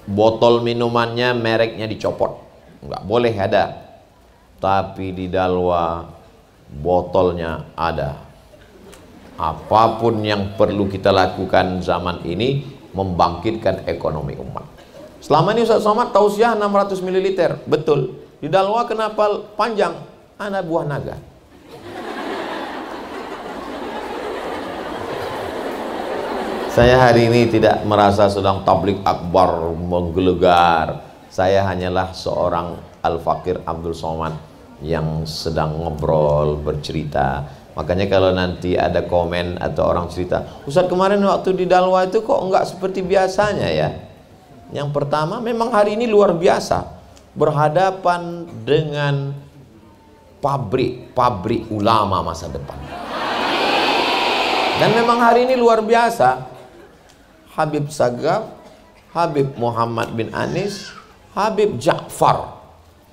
S1: botol minumannya mereknya dicopot, nggak boleh ada, tapi di Dalwa botolnya ada. Apapun yang perlu kita lakukan zaman ini membangkitkan ekonomi umat. Selama ini Ustaz Somad tausiah 600 ml, betul. Di Dalwa kenapa panjang? Ada buah naga. Saya hari ini tidak merasa sedang tablik akbar menggelegar. Saya hanyalah seorang Al-Fakir Abdul Somad yang sedang ngobrol, bercerita. Makanya kalau nanti ada komen atau orang cerita, Ustaz kemarin waktu di Dalwa itu kok enggak seperti biasanya ya. Yang pertama memang hari ini luar biasa, berhadapan dengan pabrik ulama masa depan. Dan memang hari ini luar biasa. Habib Sagaf, Habib Muhammad bin Anis, Habib Ja'far,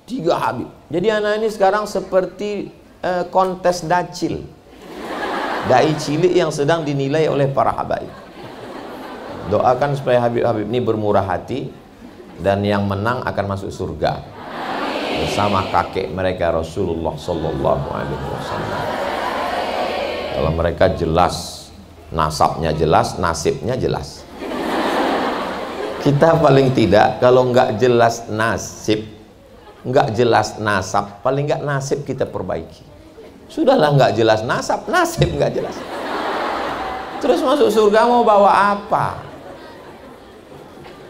S1: 3 Habib. Jadi anak ini sekarang seperti kontes dacil, dai cilik yang sedang dinilai oleh para habaib. Doakan supaya Habib-Habib ini bermurah hati dan yang menang akan masuk surga bersama kakek mereka Rasulullah Sallallahu Alaihi Wasallam. Kalau mereka jelas nasabnya, jelas nasibnya jelas. Kita paling tidak kalau nggak jelas nasib, nggak jelas nasab, paling nggak nasib kita perbaiki. Sudahlah nggak jelas nasab, nasib nggak jelas. Terus masuk surga mau bawa apa?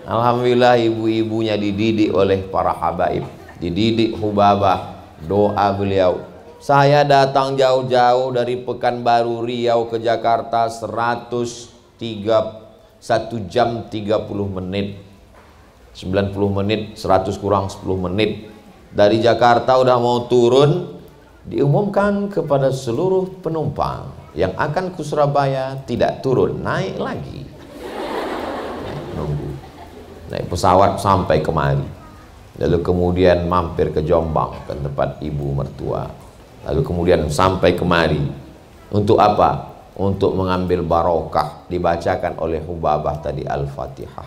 S1: Alhamdulillah ibu-ibunya dididik oleh para habaib, dididik Hubabah, doa beliau. Saya datang jauh-jauh dari Pekanbaru Riau ke Jakarta 1 jam 30 menit, 90 menit, 100 kurang 10 menit. Dari Jakarta udah mau turun, diumumkan kepada seluruh penumpang yang akan ke Surabaya tidak turun, naik lagi. Nunggu, naik pesawat sampai kemari. Lalu kemudian mampir ke Jombang, ke tempat ibu mertua. Lalu kemudian sampai kemari. Untuk apa? Untuk mengambil barokah. Dibacakan oleh Hubabah tadi Al-Fatihah.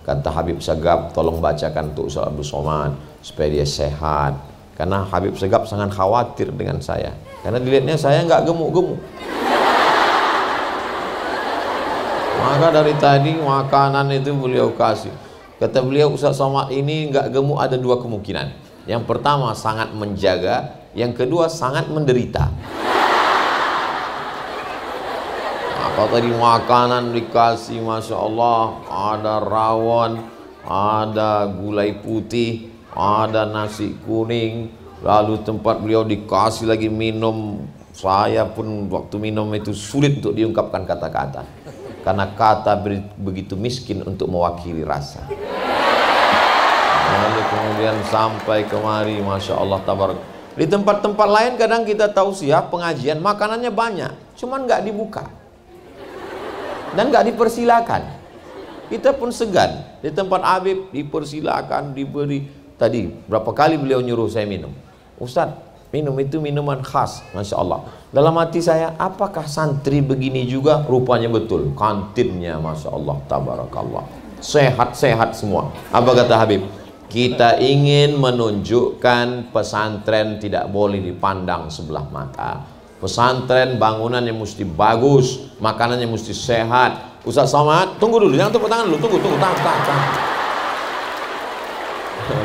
S1: Kata Habib Sagaf, tolong bacakan untuk Ustaz Abdul Somad supaya dia sehat. Karena Habib Sagaf sangat khawatir dengan saya. Karena dilihatnya saya nggak gemuk-gemuk. Maka dari tadi makanan itu beliau kasih. Kata beliau, Ustaz Somad ini nggak gemuk ada 2 kemungkinan. Yang pertama sangat menjaga, yang kedua sangat menderita. Apa tadi makanan dikasih, Masya Allah, ada rawon, ada gulai putih, ada nasi kuning, lalu tempat beliau dikasih lagi minum. Saya pun waktu minum itu sulit untuk diungkapkan kata-kata, karena kata begitu miskin untuk mewakili rasa. Lalu kemudian sampai kemari, Masya Allah, tabarak. Di tempat-tempat lain kadang kita tausiah pengajian makanannya banyak, cuman nggak dibuka dan nggak dipersilakan. Kita pun segan. Di tempat Habib dipersilakan, diberi. Tadi berapa kali beliau nyuruh saya minum, Ustadz minum itu minuman khas, Masya Allah. Dalam hati saya, apakah santri begini juga? Rupanya betul, kantinnya Masya Allah, tabarakallah, sehat-sehat semua. Apa kata Habib? Kita ingin menunjukkan pesantren tidak boleh dipandang sebelah mata. Pesantren bangunannya mesti bagus, makanannya mesti sehat. Ustaz Somad, tunggu dulu, jangan tepuk tangan dulu, tunggu, tahan.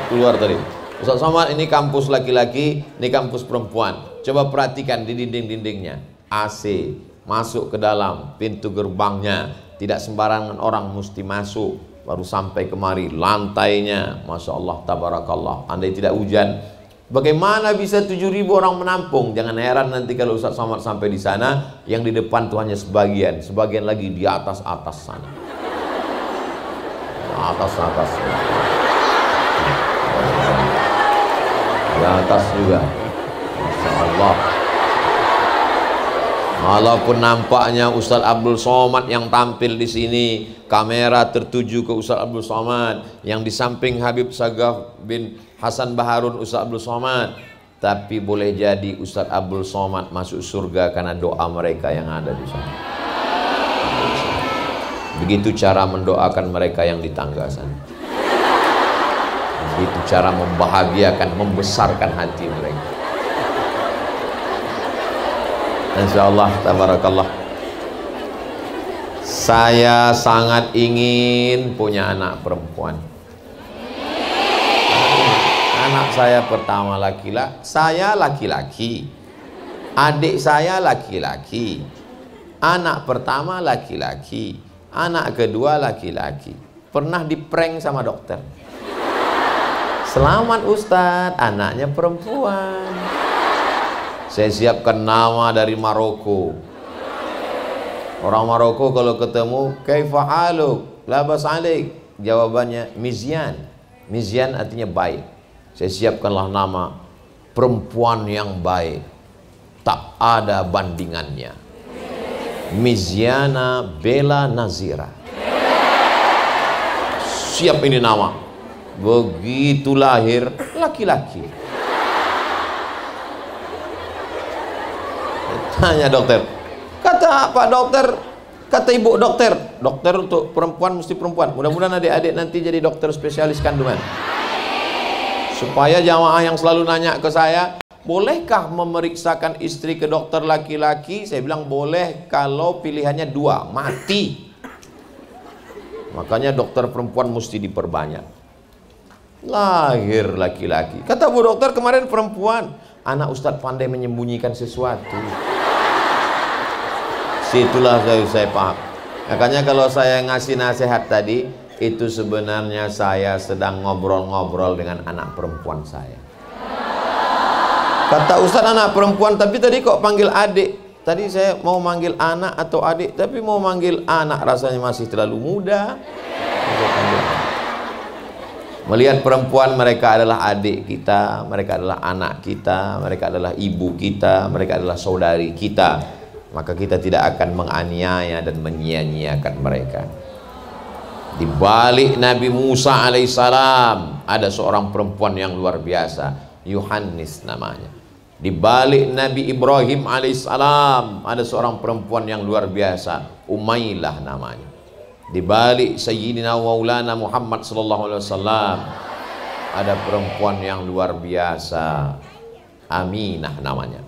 S1: Keluar tadi. Ustaz Somad, ini kampus laki-laki, ini kampus perempuan. Coba perhatikan di dinding-dindingnya, AC, masuk ke dalam, pintu gerbangnya tidak sembarangan orang mesti masuk. baru sampai kemari, lantainya Masya Allah, tabarakallah. Andai tidak hujan, bagaimana bisa 7.000 orang menampung? Jangan heran nanti kalau Ustaz Somad sampai di sana, yang di depan tuh hanya sebagian, sebagian lagi di atas-atas sana, atas-atas, di atas juga, Masya Allah. Walaupun nampaknya Ustaz Abdul Somad yang tampil di sini, kamera tertuju ke Ustaz Abdul Somad, yang di samping Habib Sagaf bin Hasan Baharun Ustaz Abdul Somad, tapi boleh jadi Ustaz Abdul Somad masuk surga karena doa mereka yang ada di sana. Begitu cara mendoakan mereka yang di tangga sana. Begitu cara membahagiakan, membesarkan hati mereka. Insyaallah, tabarakallah. Saya sangat ingin punya anak perempuan. Anak saya pertama laki-laki, saya laki-laki. Adik saya laki-laki. Anak pertama laki-laki, anak kedua laki-laki. Pernah diprank sama dokter. Selamat Ustadz, anaknya perempuan. Saya siapkan nama dari Maroko. Orang Maroko kalau ketemu, kaifa haluk? Labas alik. Jawabannya Mizyan. Mizyan artinya baik. Saya siapkanlah nama perempuan yang baik, tak ada bandingannya. Mizyana Bella Nazira. Siap ini nama. Begitu lahir laki-laki. Tanya dokter, kata Pak dokter, kata ibu dokter, dokter untuk perempuan mesti perempuan. Mudah-mudahan adik-adik nanti jadi dokter spesialis kandungan. Supaya jamaah yang selalu nanya ke saya, bolehkah memeriksakan istri ke dokter laki-laki? Saya bilang boleh kalau pilihannya dua, mati. Makanya dokter perempuan mesti diperbanyak. Lahir laki-laki. Kata bu dokter kemarin perempuan. Anak Ustadz pandai menyembunyikan sesuatu. Situlah saya paham. Makanya kalau saya ngasih nasihat tadi, itu sebenarnya saya sedang ngobrol-ngobrol dengan anak perempuan saya. Kata Ustadz anak perempuan, tapi tadi kok panggil adik? Tadi saya mau manggil anak atau adik, tapi mau manggil anak rasanya masih terlalu muda. Melihat perempuan, mereka adalah adik kita, mereka adalah anak kita, mereka adalah ibu kita, mereka adalah saudari kita. Maka kita tidak akan menganiaya dan menyia-nyiakan mereka. Di balik Nabi Musa alaihissalam ada seorang perempuan yang luar biasa, Yohanes namanya. Di balik Nabi Ibrahim alaihissalam ada seorang perempuan yang luar biasa, Umailah namanya. Di balik Sayyidina Maulana Muhammad sallallahu alaihi wasallam ada perempuan yang luar biasa, Aminah namanya.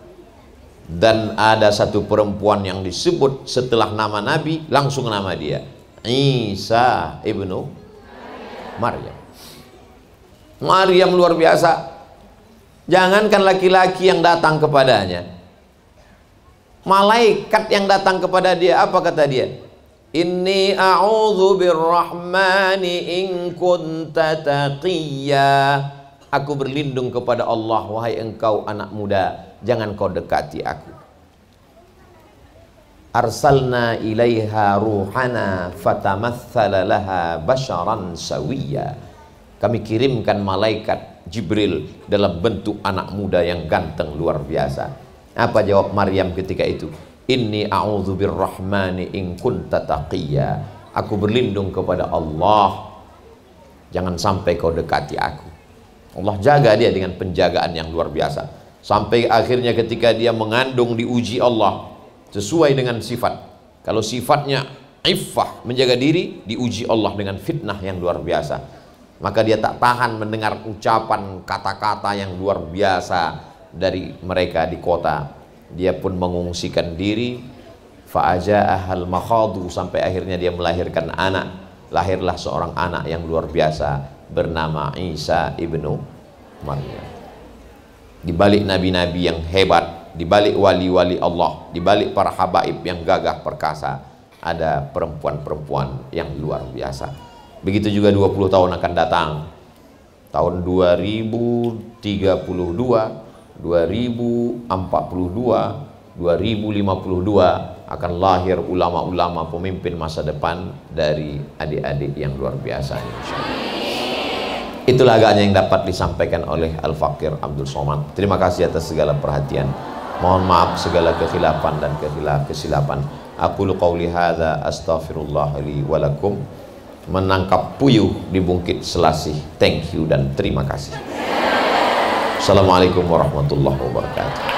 S1: Dan ada satu perempuan yang disebut setelah nama Nabi langsung nama dia, Isa ibnu Maryam. Maryam luar biasa. Jangankan laki-laki yang datang kepadanya, malaikat yang datang kepada dia, apa kata dia? Inni a'udzu birrahmani in kunta taqiyya. Aku berlindung kepada Allah, wahai engkau anak muda, jangan kau dekati aku. Arsalna ilaiha ruhana fatamatsala laha basharan sawiyya. Kami kirimkan malaikat Jibril dalam bentuk anak muda yang ganteng luar biasa. Apa jawab Maryam ketika itu? Inni a'udzu birrahmani in kunta taqiyya. Aku berlindung kepada Allah, jangan sampai kau dekati aku. Allah jaga dia dengan penjagaan yang luar biasa. Sampai akhirnya ketika dia mengandung diuji Allah sesuai dengan sifat. Kalau sifatnya iffah, menjaga diri, diuji Allah dengan fitnah yang luar biasa. Maka dia tak tahan mendengar ucapan kata-kata yang luar biasa dari mereka di kota. Dia pun mengungsikan diri. Fa'aja'ahal makhadu, sampai akhirnya dia melahirkan anak. Lahirlah seorang anak yang luar biasa bernama Isa ibnu Maryam. Di balik nabi-nabi yang hebat, di balik wali-wali Allah, di balik para habaib yang gagah perkasa, ada perempuan-perempuan yang luar biasa. Begitu juga 20 tahun akan datang. Tahun 2032, 2042, 2052 akan lahir ulama-ulama pemimpin masa depan dari adik-adik yang luar biasa, insyaallah. Itulah agaknya yang dapat disampaikan oleh Al-Fakir Abdul Somad. Terima kasih atas segala perhatian. Mohon maaf segala kekhilafan dan kesilapan. Aku qauli hadza astaghfirullah li wa lakum. Menangkap puyuh di Bukit Selasih. Thank you dan terima kasih. Assalamualaikum warahmatullahi wabarakatuh.